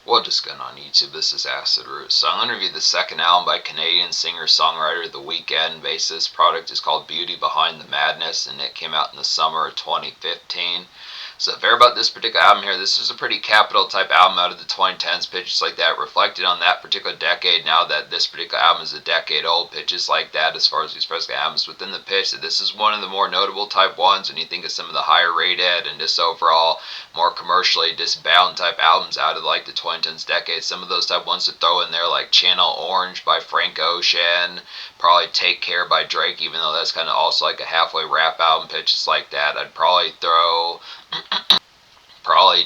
Well, just going on YouTube, this is Acid Root. So I'm going to review the second album by Canadian singer-songwriter The Weeknd. This product is called Beauty Behind the Madness, and it came out in the summer of 2015. So fair about this particular album here, this is a pretty capital type album out of the 2010s, pitches like that, reflected on that particular decade. Now that this particular album is a decade old, pitches like that as far as these present albums within the pitch, that this is one of the more notable type ones when you think of some of the higher rated and just overall more commercially disbound type albums out of like the 2010s decade. Some of those type ones to throw in there, like Channel Orange by Frank Ocean, probably Take Care by Drake, even though that's kind of also like a halfway rap album, pitches like that. I'd probably throw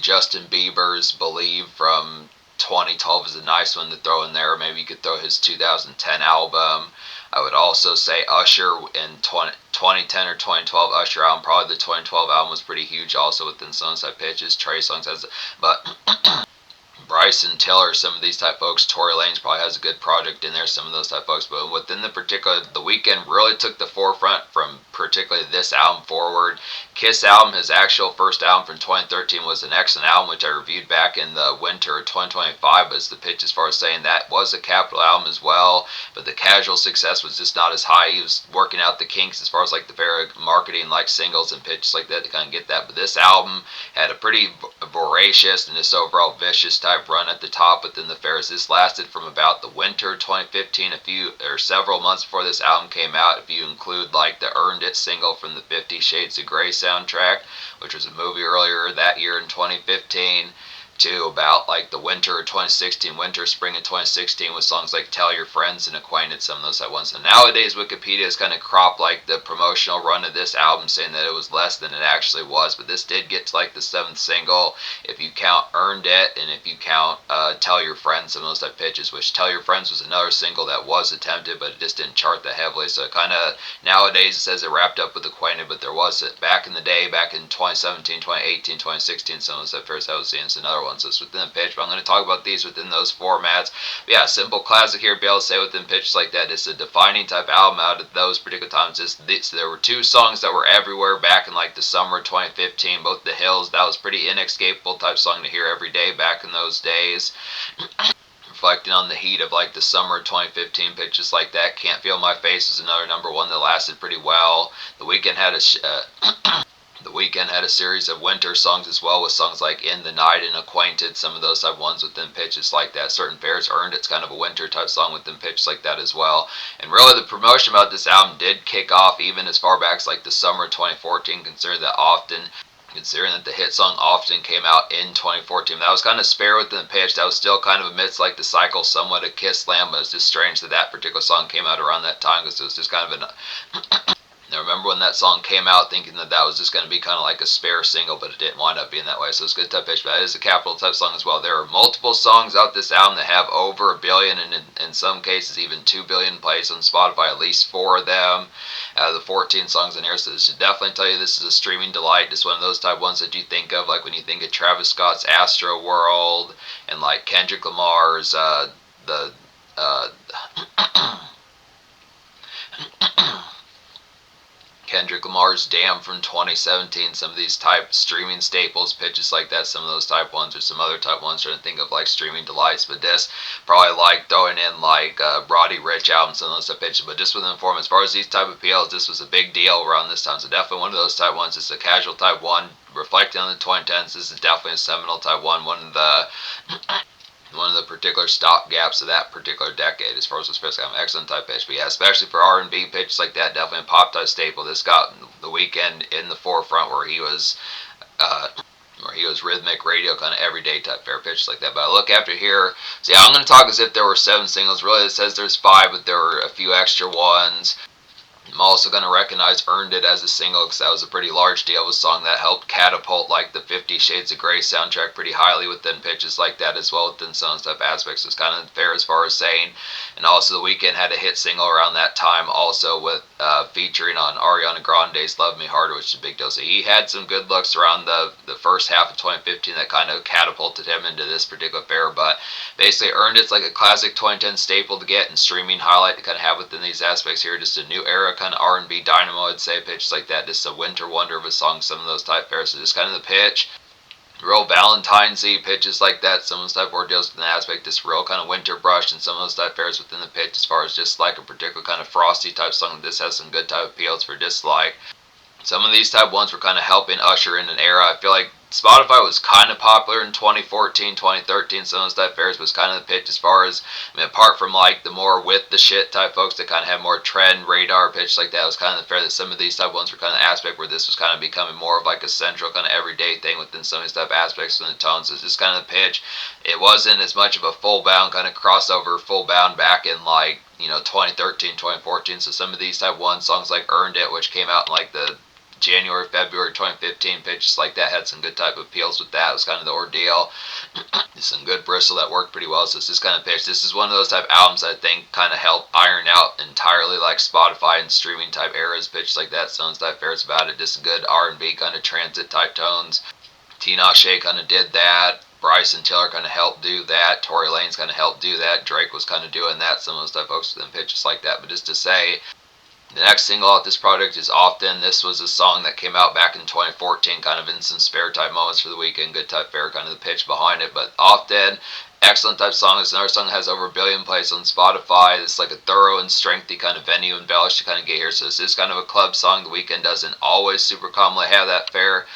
Justin Bieber's Believe from 2012 is a nice one to throw in there. Maybe you could throw his 2010 album. I would also say Usher in 2010 or 2012 Usher album. Probably the 2012 album was pretty huge also within Sunside Pitches. Trey Songz has, but Bryson Tiller, some of these type folks. Tory Lanez probably has a good project in there, some of those type folks. But within the particular, The Weeknd really took the forefront from particularly this album forward. Kiss album, his actual first album from 2013, was an excellent album, which I reviewed back in the winter of 2025. But it's the pitch as far as saying that was a capital album as well. But the casual success was just not as high. He was working out the kinks as far as like the very marketing, like singles and pitches like that to kind of get that. But this album had a pretty voracious and just overall vicious type run at the top within the fairs. This lasted from about the winter 2015, a few or several months before this album came out. If you include like the Earned It single from the 50 Shades of Grey soundtrack, which was a movie earlier that year in 2015, to about like the winter of 2016, spring of 2016, with songs like Tell Your Friends and Acquainted, some of those I once. And nowadays Wikipedia has kind of cropped like the promotional run of this album, saying that it was less than it actually was, but this did get to like the 7th single if you count Earned It, and if you count Tell Your Friends, some of those type pitches, which Tell Your Friends was another single that was attempted, but it just didn't chart that heavily. So it kind of, nowadays it says it wrapped up with Acquainted, but there was it back in the day, back in 2017, 2018, 2016, some of those at first I was seeing another one. So it's within the pitch, but I'm going to talk about these within those formats. But yeah, simple classic here, be able to say within pitches like that. It's a defining type album out of those particular times. There were two songs that were everywhere back in like the summer of 2015, both The Hills. That was pretty inescapable type song to hear every day back in those days. Reflecting on the heat of like the summer 2015, pitches like that. Can't Feel My Face is another number one that lasted pretty well. The Weeknd had The Weeknd had a series of winter songs as well, with songs like In the Night and Acquainted, some of those type ones within pitches like that. Certain Fairs Earned It's kind of a winter type song within pitches like that as well. And really the promotion about this album did kick off even as far back as like the summer 2014, considering that the hit song Often came out in 2014. That was kind of spare within the pitch. That was still kind of amidst like the cycle somewhat of Kiss Land, but it's just strange that that particular song came out around that time, because it was just kind of an I remember when that song came out thinking that that was just going to be kind of like a spare single, but it didn't wind up being that way. So it's good type pitch, but that is a capital type song as well. There are multiple songs out this album that have over 1 billion, and in some cases even 2 billion plays on Spotify, at least 4 of them out of the 14 songs in here. So this should definitely tell you this is a streaming delight. Just one of those type ones that you think of like when you think of Travis Scott's Astro World, and like Kendrick Lamar's the Kendrick Lamar's Damn from 2017, some of these type streaming staples, pitches like that, some of those type ones, or some other type ones trying to think of like streaming delights. But this, probably like throwing in like Roddy Ricch albums, some of those type pitches, but just within the form, as far as these type of PLs, this was a big deal around this time. So definitely one of those type ones. It's a casual type one, reflecting on the 2010s. This is definitely a seminal type one of the particular stop gaps of that particular decade as far as especially an excellent type pitch. But yeah, especially for R&B pitches like that, definitely a pop type staple. This got The Weeknd in the forefront, where he was rhythmic radio kind of everyday type fair pitches like that. But I look after here, so yeah, I'm going to talk as if there were 7 singles. Really it says there's 5, but there were a few extra ones. I'm also going to recognize Earned It as a single, because that was a pretty large deal. It was a song that helped catapult like the 50 Shades of Grey soundtrack pretty highly within pitches like that as well, within some stuff aspects. So it's kind of fair as far as saying. And also The Weeknd had a hit single around that time also, with featuring on Ariana Grande's Love Me Harder, which is a big deal. So he had some good looks around the first half of 2015 that kind of catapulted him into this particular fair. But basically Earned It's like a classic 2010 staple to get, and streaming highlight to kind of have within these aspects here. Just a new era kind of R&B dynamo, I'd say, pitches like that. Just a winter wonder of a song, some of those type fairs. So just kind of the pitch. real Valentine's-y pitches like that. Some of those type of ordeals within the aspect, this real kind of winter brush, and some of those type fares within the pitch as far as just like a particular kind of frosty type song. This has some good type appeals for dislike. Some of these type ones were kind of helping usher in an era. I feel like Spotify was kind of popular in 2014, 2013. Some of those type fairs was kind of the pitch as far as, I mean, apart from like the more with the shit type folks that kind of have more trend radar pitch like that, it was kind of the fair that some of these type ones were kind of aspect where this was kind of becoming more of like a central kind of everyday thing within some of these type aspects and the tones. It's just kind of the pitch. It wasn't as much of a full bound kind of crossover, full bound back in like, 2013, 2014. So some of these type one songs like Earned It, which came out in like the January, February 2015 pitches like that had some good type of appeals with that. It was kind of the ordeal. Some good bristle that worked pretty well. So it's this kind of pitch. This is one of those type albums I think kind of help iron out entirely like Spotify and streaming type eras pitches like that. Sounds type fares about it. Just good R&B kind of transit type tones. Tinashe kind of did that. Bryson Tiller kind of helped do that. Tory Lanez kind of helped do that. Drake was kind of doing that. Some of those type folks within pitches like that. But just to say, the next single off this project is Often. This was a song that came out back in 2014, kind of in some spare type moments for the weekend, good type fair, kind of the pitch behind it. But Often, excellent type song. It's another song that has over 1 billion plays on Spotify. It's like a thorough and strengthy kind of venue embellished to kind of get here. So this is kind of a club song. The Weeknd doesn't always super commonly have that fair.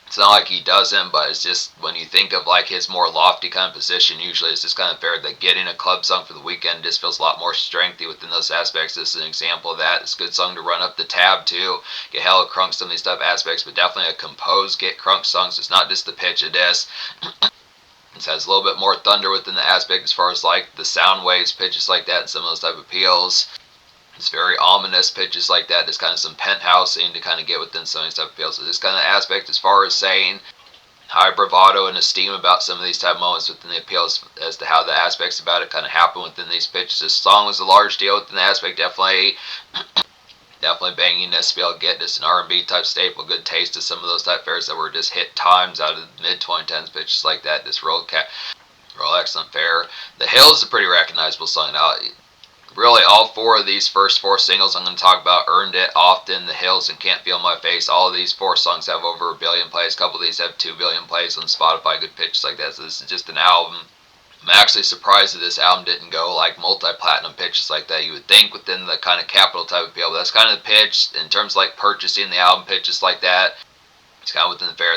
It's not like he doesn't, but it's just when you think of like his more lofty kind of position, usually it's just kind of fair that getting a club song for the Weeknd just feels a lot more strengthy within those aspects. This is an example of that. It's a good song to run up the tab to, get hella crunk some of these type of aspects, but definitely a composed get crunk song. So it's not just the pitch of this. It has a little bit more thunder within the aspect as far as like the sound waves, pitches like that, and some of those type of appeals. It's very ominous pitches like that. There's kind of some penthousing to kind of get within some of these type of appeals. So this kind of aspect as far as saying high bravado and esteem about some of these type of moments within the appeals as to how the aspects about it kind of happen within these pitches. This song was a large deal within the aspect. Definitely banging this to be able to get just an R&B type staple, good taste of some of those type fares that were just hit times out of the mid 2010s pitches like that. This real excellent fare. The Hills is a pretty recognizable song. Now, really, all four of these first four singles I'm going to talk about, Earned It, Often, The Hills, and Can't Feel My Face. All of these four songs have over 1 billion plays. A couple of these have 2 billion plays on Spotify, good pitches like that. So this is just an album. I'm actually surprised that this album didn't go like multi-platinum pitches like that. You would think within the kind of capital type appeal, but that's kind of the pitch in terms of like purchasing the album pitches like that. It's kind of within the fair.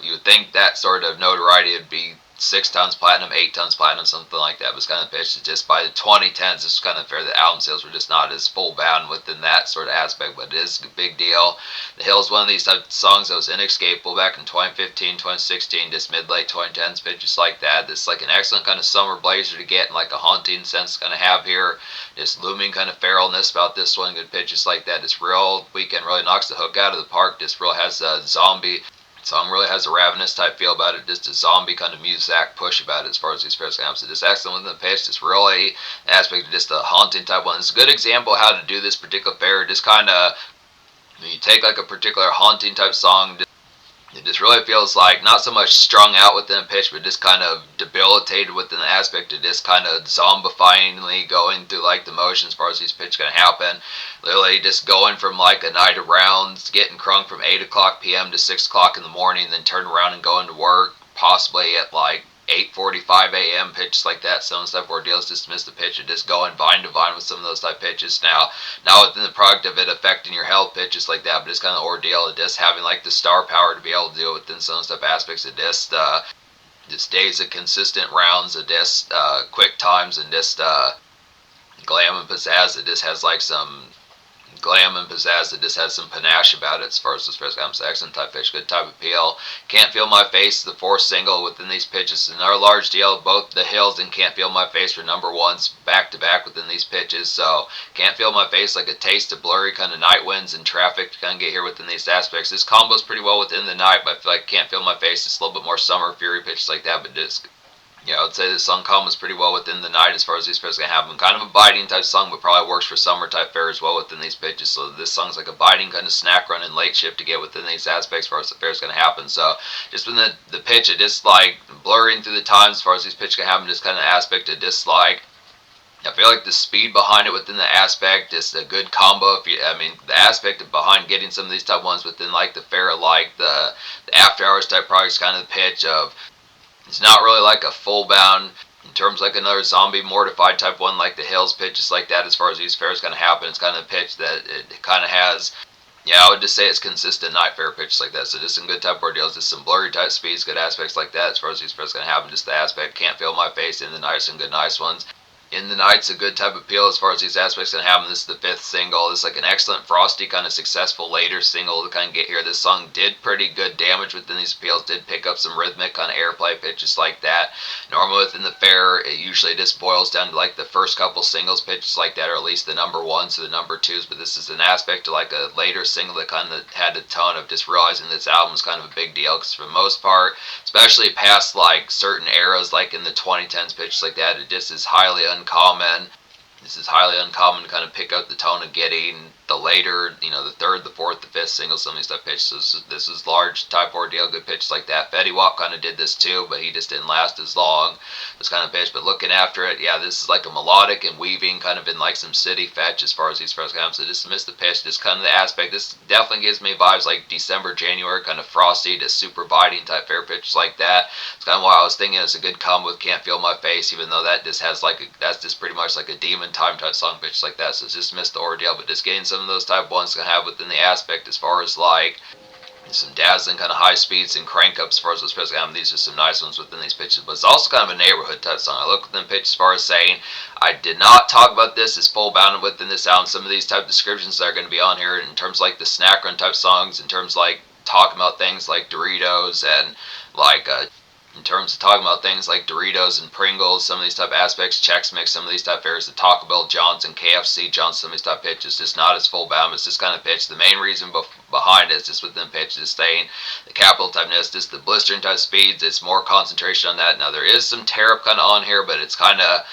You would think that sort of notoriety would be 6 tons platinum, 8 tons platinum, something like that. It was kind of pitched just by the 2010s. This was kind of fair. The album sales were just not as full bound within that sort of aspect, but it is a big deal. The Hill is one of these type of songs that was inescapable back in 2015, 2016, just mid-late 2010s, pitches like that. This is like an excellent kind of summer blazer to get in like a haunting sense kind of have here. Just looming kind of feralness about this one, good pitches like that. This real Weeknd really knocks the hook out of the park. This real has a zombie song, really has a ravenous type feel about it, just a zombie kind of Muzak push about it as far as these first comes. So just excellent within the pitch, just really aspect of just a haunting type one. It's a good example of how to do this particular fair. Just kind of, you take like a particular haunting type song, it just really feels like not so much strung out within a pitch, but just kind of debilitated within the aspect of just kind of zombifyingly going through like the motions as far as these pitches going to happen. Literally just going from like a night of rounds, getting crunk from 8 o'clock p.m. to 6 o'clock in the morning, then turn around and going to work, possibly at like 8:45 a.m. pitches like that. Some stuff where deals just miss the pitch and just going vine to vine with some of those type pitches. Now, not within the product of it affecting your health pitches like that, but it's kind of ordeal of just having like the star power to be able to do it within some stuff aspects of just days of consistent rounds of just quick times and just glam and pizzazz that just has like some glam and pizzazz that just has some panache about it as far as this first comes. Excellent type pitch, good type appeal. Can't Feel My Face, the fourth single within these pitches. Another large deal. Both The Hills and Can't Feel My Face were number ones back to back within these pitches. So Can't Feel My Face, like a taste of blurry kind of night winds and traffic to kind of get here within these aspects. This combos pretty well within the night, but I feel like Can't Feel My Face is a little bit more summer fury pitches like that, but just I would say this song combos pretty well within the night as far as these pairs can have them. Kind of a biting type song, but probably works for summer type fare as well within these pitches. So this song's like a biting kind of snack run and late shift to get within these aspects as far as the fair's going to happen. So just with the pitch, it just like blurring through the times as far as these pitches can happen, just kind of aspect of just like I feel like the speed behind it within the aspect is a good combo. If you, I mean, the aspect of behind getting some of these type ones within like the fair, like the after hours type products, kind of the pitch of it's not really like a full bound in terms like another zombie mortified type one like the Hills pitch, just like that as far as these fairs going to happen. It's kind of a pitch that it kind of has. Yeah, I would just say it's consistent night fair pitches like that. So just some good type ordeals, just some blurry type speeds, good aspects like that as far as these fairs going to happen. Just the aspect, can't feel my face in the night, some good nice ones. In the Night's a good type of appeal as far as these aspects can happen. This is the fifth single. This is like an excellent Frosty kind of successful later single to kind of get here. This song did pretty good damage within these appeals, did pick up some rhythmic kind of airplay pitches like that. Normally within the fair, it usually just boils down to like the first couple singles pitches like that, or at least the number ones or the number twos, but this is an aspect of like a later single that kind of had the tone of just realizing this album was kind of a big deal, because for the most part, especially past like certain eras like in the 2010s pitches like that, it just is highly uncommon. This is highly uncommon to kind of pick up the tone of getting the later, the third, the fourth, the fifth singles, some of these stuff pitches. So this is large type ordeal, good pitches like that. Fetty Wap kind of did this too, but he just didn't last as long. This kind of pitch, but looking after it, yeah, this is like a melodic and weaving kind of in like some city fetch as far as these first come. So just miss the pitch, just kind of the aspect. This definitely gives me vibes like December, January, kind of frosty, just super biting type fair pitches like that. It's kind of why I was thinking it's a good combo with Can't Feel My Face, even though that just has like that's just pretty much like a demon time type song pitch like that. So it's just missed the ordeal, but just getting some of those type ones can have within the aspect as far as like some dazzling kind of high speeds and crank ups as far as those pitches. These are some nice ones within these pitches, but it's also kind of a neighborhood type song. I look within pitches as far as saying I did not talk about this as full bound within this album. Some of these type descriptions that are going to be on here in terms like the snack run type songs, in terms like talking about things like Doritos and like in terms of talking about things like Doritos and Pringles, some of these type aspects, Chex Mix, some of these type fairs, the Taco Bell, Johnson, KFC, Johnson, some of these type pitches, just not as full bound. It's just kind of pitch. The main reason behind it is just within pitch, just staying the capital typeness, just the blistering type speeds. It's more concentration on that. Now there is some tear up kind of on here, but it's kind of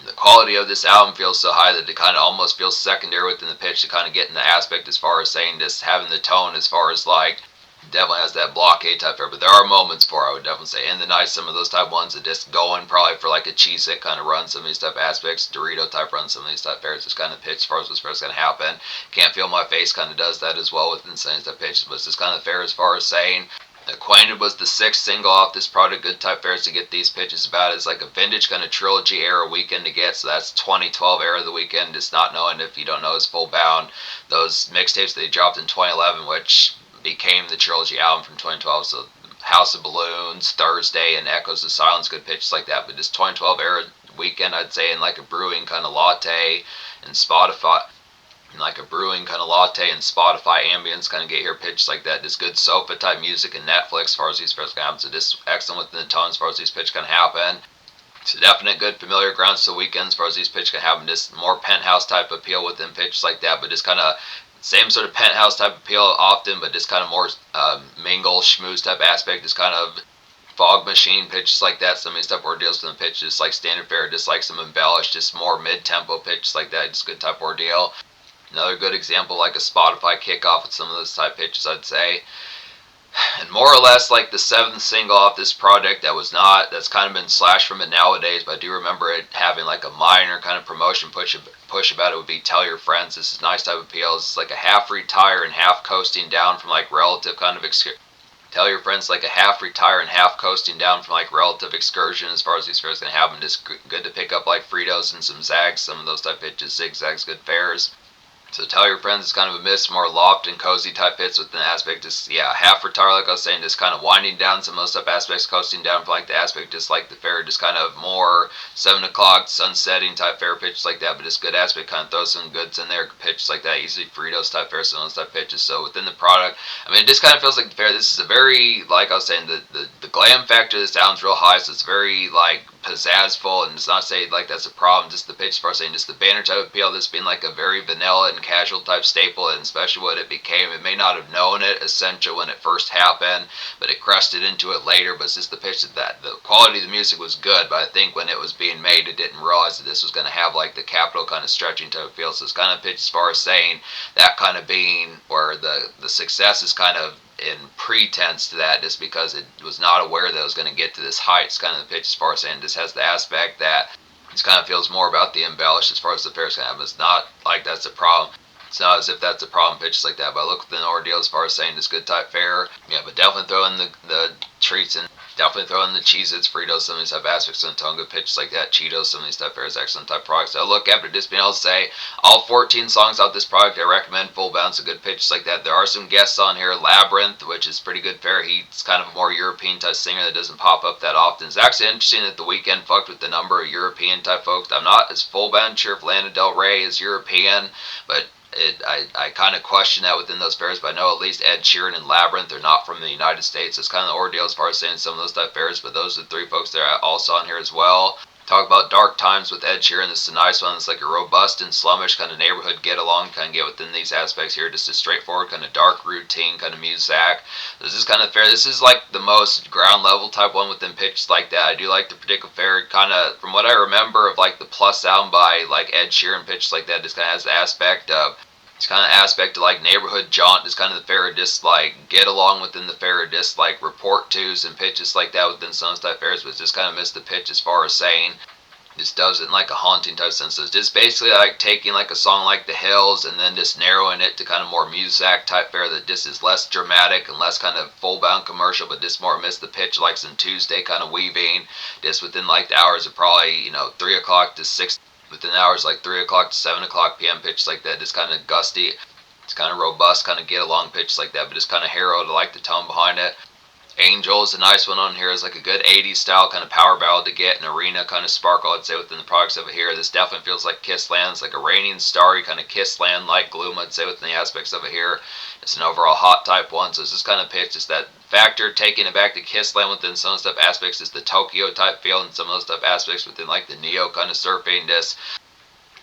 the quality of this album feels so high that it kind of almost feels secondary within the pitch to kind of get in the aspect as far as saying just having the tone as far as like definitely has that blockade type fare, but there are moments for, I would definitely say, in the night, some of those type ones that just going probably for like a cheese it kind of run, some of these type aspects, Dorito type run, some of these type fares, just kind of pitch as far as what's first going to happen. Can't Feel My Face kind of does that as well within some type pitches, but it's just kind of fair as far as saying Acquainted was the sixth single off this product. Good type fairs to get these pitches about. It's like a vintage kind of trilogy era Weeknd to get. So that's 2012 era of the Weeknd. Just not knowing, if you don't know, is full bound. Those mixtapes they dropped in 2011, which became the trilogy album from 2012. So House of Balloons, Thursday, and Echoes of Silence, good pitches like that. But this 2012 era Weeknd, I'd say, in like a brewing kind of latte and Spotify. Like a brewing kind of latte and Spotify ambience kind of get here pitches like that. Just good sofa type music and Netflix as far as these first can happen. So just excellent within the tone as far as these pitch can happen. It's a definite good familiar grounds to Weeknd as far as these pitch can happen. Just more penthouse type appeal within pitches like that, but just kind of same sort of penthouse type appeal often, but just kind of more mingle schmooze type aspect. Just kind of fog machine pitches like that. Some of these type ordeals from the pitch, just like standard fare, just like some embellished, just more mid-tempo pitches like that. Just good type ordeal. Another good example, like a Spotify kickoff with some of those type pitches, I'd say. And more or less like the seventh single off this project that's kind of been slashed from it nowadays, but I do remember it having like a minor kind of promotion push about it, would be Tell Your Friends. This is nice type of appeal. It's like a half retire and half coasting down from like relative kind of Tell Your Friends like a half retire and half coasting down from like relative excursion as far as these fares going to happen. Just good to pick up like Fritos and some Zags, some of those type pitches, zigzags, good fares. So Tell Your Friends is kind of a miss, more loft and cozy type hits with an aspect, just, yeah, half retire, like I was saying, just kind of winding down some of those type aspects, coasting down for like the aspect, just like the fair, just kind of more 7 o'clock, sunsetting type fair pitches like that, but just good aspect, kind of throw some goods in there, pitches like that, easily Fritos type fair, some of those type pitches. So within the product, I mean, it just kind of feels like the fair. This is a very, like I was saying, the glam factor of this album's real high, so it's very, like, pizzazzful, and it's not saying like that's a problem, just the pitch part saying just the banner type appeal, this being like a very vanilla and casual type staple, and especially what it became. It may not have known it essential when it first happened, but it crested into it later. But it's just the pitch that the quality of the music was good, but I think when it was being made, it didn't realize that this was going to have like the capital kind of stretching type of feel. So it's kind of pitch as far as saying that kind of being where the success is kind of in pretense to that, just because it was not aware that it was going to get to this height. It's kind of the pitch as far as saying this has the aspect that This kind of feels more about the embellish as far as the fair's kind of happen. It's not like that's a problem. It's not as if that's a problem pitches like that. But I look within the ordeal as far as saying this good type fare. Yeah, but definitely throw in the treats and definitely throw in the Cheez-Its, Fritos, some of these type aspects of the tone. Good pitches like that. Cheetos, some of these type fares, excellent type products. So look, after just being able to say all 14 songs out this product, I recommend full bounce of good pitches like that. There are some guests on here. Labyrinth, which is pretty good fare. He's kind of a more European type singer that doesn't pop up that often. It's actually interesting that the Weeknd fucked with the number of European type folks. I'm not as full bound sure if Lana Del Rey is European, but I kind of question that within those fairs, but I know at least Ed Sheeran and Labyrinth are not from the United States. It's kind of the ordeal as far as saying some of those type fairs, but those are the three folks that are also on here as well. Talk about Dark Times with Ed Sheeran. This is a nice one. It's like a robust and slummish kind of neighborhood get along, kind of get within these aspects here. Just a straightforward kind of dark routine kind of music. This is kind of fair. This is like the most ground level type one within pitches like that. I do like the particular fair kind of from what I remember of like the Plus sound by like Ed Sheeran pitches like that. Just kind of has the aspect of it's kind of aspect of like neighborhood jaunt, is kind of the fair just like get along within the fair, just like report twos and pitches like that within some type fairs, but just kind of missed the pitch as far as saying just does it in like a haunting type sense. So it's just basically like taking like a song like The Hills and then just narrowing it to kind of more music type fare that just is less dramatic and less kind of full bound commercial, but just more miss the pitch like some Tuesday kind of weaving just within like the hours of probably 3 o'clock to 6 within hours like 3 o'clock to 7 o'clock p.m. pitch like that. Just kind of gusty. It's kind of robust, kind of get along pitch like that, but just kind of harrowed. I like the tone behind it. Angel is a nice one on here. It's like a good 80s style kind of power ballad to get an arena kind of sparkle, I'd say, within the products of it here. This definitely feels like Kissland. It's like a raining, starry kind of Kissland like gloom, I'd say, within the aspects of it here. It's an overall hot type one, so it's just kind of pitch. It's that factor taking it back to Kissland within some stuff aspects is the Tokyo type feel, and some of those stuff aspects within like the Neo kind of surfing this.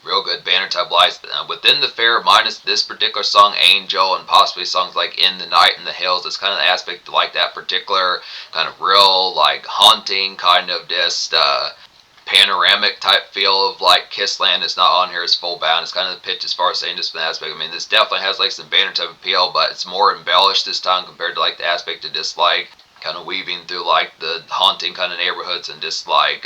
Real good banner type lights within the fair, minus this particular song Angel and possibly songs like In the Night in the Hills. It's kind of the aspect like that particular kind of real like haunting kind of just panoramic type feel of like Kissland. It's not on here as full bound. It's kind of the pitch as far as saying just an aspect. I mean, this definitely has like some banner type appeal, but it's more embellished this time compared to like the aspect of just like kind of weaving through like the haunting kind of neighborhoods and just like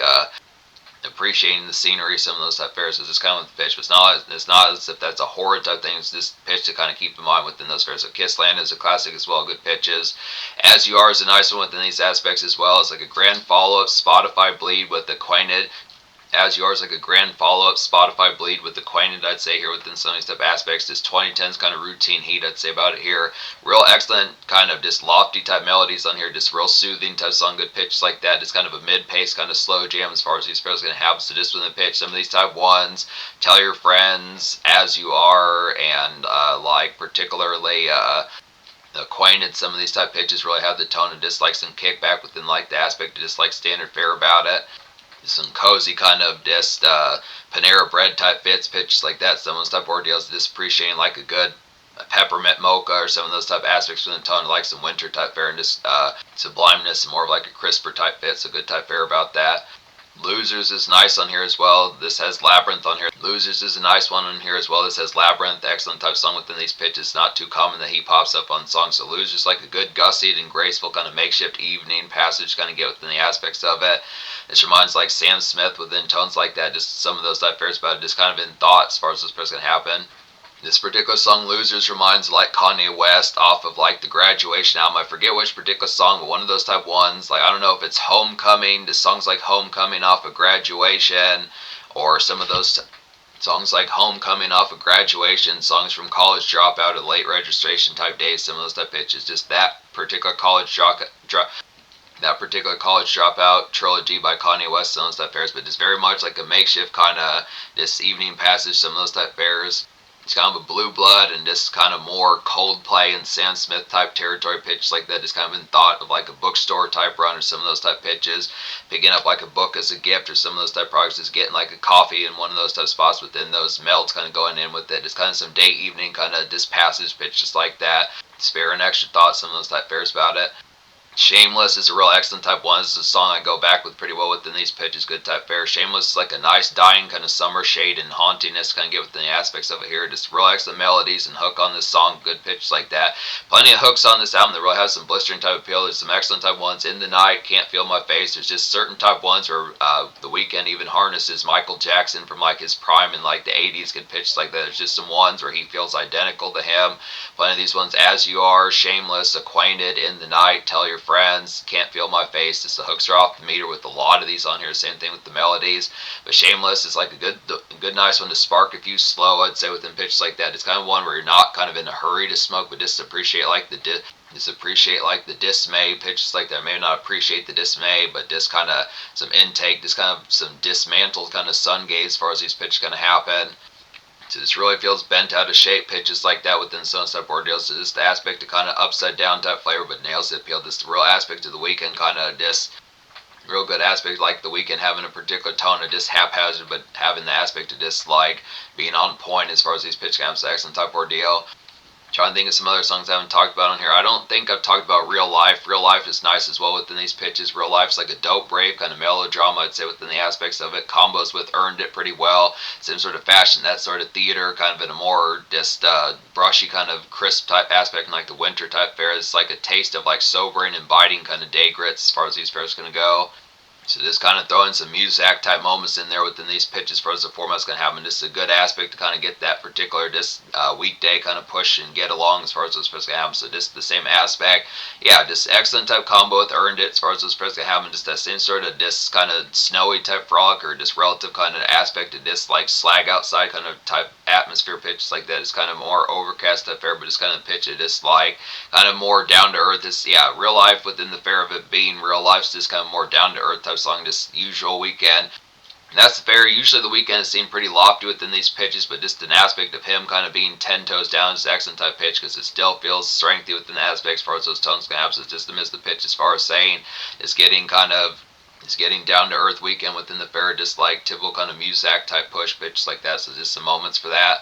appreciating the scenery, some of those type fairs. Is just kind of with the pitch, but it's not as if that's a horror type thing. It's just pitch to kind of keep in mind within those fairs. So Kissland is a classic as well, good pitches. As You Are is a nice one within these aspects as well. It's like a grand follow-up Spotify bleed with Acquainted. As Yours, like a grand follow-up Spotify bleed with Acquainted, I'd say here within some of these type aspects. This 2010s kind of routine heat, I'd say about it here. Real excellent kind of just lofty type melodies on here, just real soothing type song, good pitches like that. Just kind of a mid-pace kind of slow jam as far as these pairs going to have. So just with the pitch, some of these type ones, Tell Your Friends, As You Are, and like particularly Acquainted, some of these type pitches really have the tone and just like some kickback within like the aspect of just like standard fare about it. Some cozy kind of just Panera Bread type fits, pitches like that. Some of those type of ordeals, just appreciating like a good peppermint mocha or some of those type of aspects within the tone, like some winter type fare and just sublimeness and more of like a crisper type fit. So good type fare about that. Losers is nice on here as well. This has Labyrinth on here. Losers is a nice one on here as well. This has Labyrinth, excellent type song within these pitches. Not too common that he pops up on songs. So Losers like a good gussied and graceful kind of makeshift evening passage kind of get within the aspects of it. This reminds like Sam Smith within tones like that. Just some of those type fares about it. Just kind of in thought as far as this going to happen. This particular song, Losers, reminds like Kanye West off of like the Graduation album. I forget which particular song, but one of those type ones. Like I don't know if it's Homecoming, the songs like Homecoming off of Graduation, or some of those songs like Homecoming off of Graduation, songs from College Dropout or Late Registration type days, some of those type pitches. Just that particular college dropout trilogy by Kanye West, some of those type fairs, but just very much like a makeshift kind of this evening passage, some of those type fairs. It's kind of a Blue Blood and just kind of more Coldplay and Sam Smith type territory pitch like that. Just kind of in thought of like a bookstore type run or some of those type pitches. Picking up like a book as a gift or some of those type products. Just getting like a coffee in one of those type spots within those melts kind of going in with it. Just kind of some day evening kind of just passage pitch just like that. Spare an extra thought, some of those type fairs about it. Shameless is a real excellent type one. This is a song I go back with pretty well within these pitches. Good type fair. Shameless is like a nice dying kind of summer shade and hauntiness kind of get within the aspects of it here. Just real excellent melodies and hook on this song. Good pitches like that. Plenty of hooks on this album that really have some blistering type appeal. There's some excellent type ones. In the Night, Can't Feel My Face. There's just certain type ones where The Weeknd even harnesses Michael Jackson from like his prime in like the 80s. Good pitches like that. There's just some ones where he feels identical to him. Plenty of these ones. As You Are, Shameless, Acquainted, In the Night, Tell Your Friends, Can't Feel My Face. Just the hooks are off the meter with a lot of these on here. Same thing with the melodies. But Shameless is like a good nice one to spark a few slow, I'd say, within pitches like that. It's kind of one where you're not kind of in a hurry to smoke, but just appreciate like the dismay pitches like that. Maybe not appreciate the dismay, but just kind of some intake, just kind of some dismantled kind of sun gaze as far as these pitches kind of happen. So this really feels bent out of shape pitches like that within some type ordeals. So just the aspect of kind of upside down type flavor, but nails the appeal. This the real aspect of the Weeknd kind of just real good aspect like the Weeknd having a particular tone of just haphazard, but having the aspect of just like being on point as far as these pitch camps. Excellent type ordeal. Trying to think of some other songs I haven't talked about on here. I don't think I've talked about Real Life. Real Life is nice as well within these pitches. Real Life's like a dope, brave kind of melodrama, I'd say, within the aspects of it. Combos with Earned It pretty well. Same sort of fashion, that sort of theater, kind of in a more just brushy kind of crisp type aspect, and like the winter type fare. It's like a taste of like sobering and biting kind of day grits as far as these fares going to go. So just kind of throwing some Muzak type moments in there within these pitches for as the format's going to happen. Just a good aspect to kind of get that particular weekday kind of push and get along as far as those pitches going to happen. So just the same aspect. Yeah, just excellent type combo with Earned It as far as those pitches going to happen. Just that same sort of just kind of snowy type frolic or just relative kind of aspect of just like slag outside kind of type atmosphere pitches like that. It's kind of more overcast type fair, but it's kind of pitch it just like kind of more down to earth. It's real life within the fair of it being real life's just kind of more down to earth type song, just usual Weeknd. And that's the fair. Usually the Weeknd is seen pretty lofty within these pitches, but just an aspect of him kind of being 10 toes down is excellent type pitch because it still feels strengthy within the aspects as far as those tones can have. So it's just to miss the pitch as far as saying it's getting down to earth Weeknd within the fair, just like typical kind of Muzak type push pitch like that. So just some moments for that.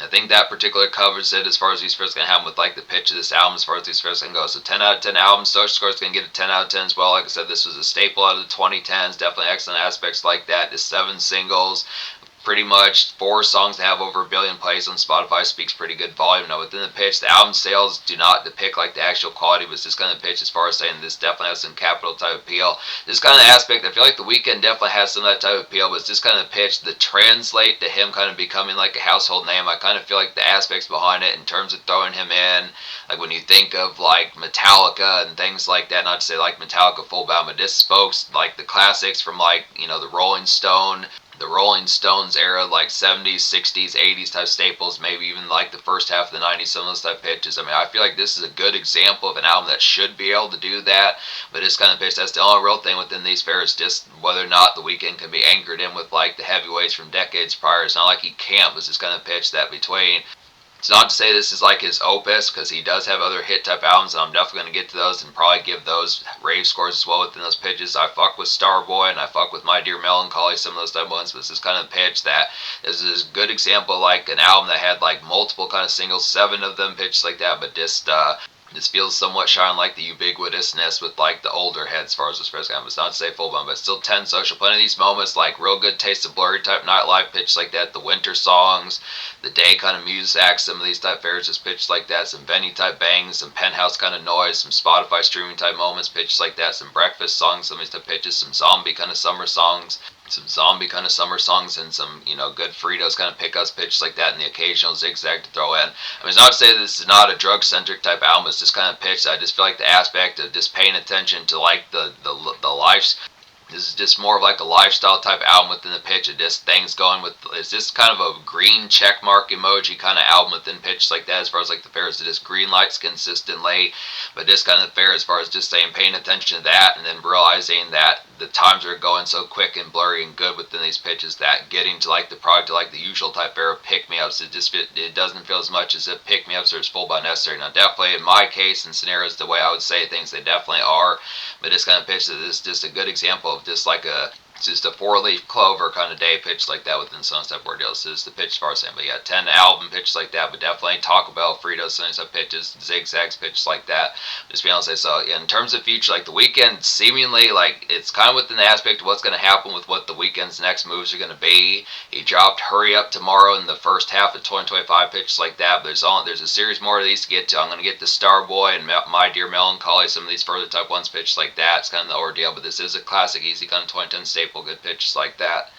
I think that particular covers it as far as these fairs going to happen with like the pitch of this album as far as these fairs can go. So 10 out of 10 album. Social Score is going to get a 10 out of 10 as well. Like I said, this was a staple out of the 2010s. Definitely excellent aspects like that. Just 7 singles. Pretty much 4 songs that have over 1 billion plays on Spotify speaks pretty good volume. Now within the pitch, the album sales do not depict like the actual quality, but it's just kind of pitch as far as saying this definitely has some capital type appeal. This kind of aspect, I feel like the Weeknd definitely has some of that type of appeal, but it's just kind of pitch that translate to him kind of becoming like a household name. I kind of feel like the aspects behind it in terms of throwing him in, like when you think of like Metallica and things like that, not to say like Metallica full band, but this spokes like the classics from like, the Rolling Stones era, like 70s, 60s, 80s type staples, maybe even like the first half of the 90s, some of those type pitches. I mean, I feel like this is a good example of an album that should be able to do that, but it's kind of pitch. That's the only real thing within these fairs, just whether or not the Weeknd can be anchored in with like the heavyweights from decades prior. It's not like he can't, but it's just kind of pitch that between. It's not to say this is like his opus, because he does have other hit type albums, and I'm definitely going to get to those and probably give those rave scores as well within those pitches. I fuck with Starboy and I fuck with My Dear Melancholy, some of those type ones, but this is kind of pitch that this is a good example, like an album that had like multiple kind of singles, 7 of them pitched like that, but just this feels somewhat shy on like the ubiquitousness with like the older heads as far as this first album. It's not to say full bone, but still 10 social. Plenty of these moments like real good taste of blurry type nightlife pitch like that. The winter songs, the day kind of Muzak, some of these type fairs just pitched like that. Some Benny type bangs, some Penthouse kind of noise, some Spotify streaming type moments pitched like that. Some breakfast songs, some of these type pitches, some zombie kind of summer songs. Some zombie kind of summer songs and some, good Fritos kind of pickups pitched like that and the occasional zigzag to throw in. I mean, it's not to say that this is not a drug-centric type album, it's just kind of pitched. I just feel like the aspect of just paying attention to like the life. This is just more of like a lifestyle type album within the pitch of just things going with. It's just kind of a green check mark emoji kind of album within pitch like that as far as like the fairs. It is green lights consistently, but just kind of fair as far as just saying paying attention to that and then realizing that the times are going so quick and blurry and good within these pitches that getting to like the product to like the usual type fair of pick me ups. It doesn't feel as much as if pick me ups are as full by necessary. Now definitely in my case and scenarios the way I would say things they definitely are, but it's kind of pitch that this is just a good example of just like a It's just a four-leaf clover kind of day pitch like that within Sunstep Ordeals. This is the pitch far same. But yeah, 10 album pitches like that, but definitely Taco Bell, Fritos, Sunstep pitches, zigzags pitches like that. Just being able to say so. In terms of future, like the Weeknd, seemingly like it's kind of within the aspect of what's going to happen with what the Weeknd's next moves are going to be. He dropped Hurry Up Tomorrow in the first half of 2025 pitches like that. But there's a series more of these to get to. I'm going to get the Starboy and My Dear Melancholy, some of these further type ones pitches like that. It's kind of the ordeal, but this is a classic easy gun 2010 staple, good pitches like that.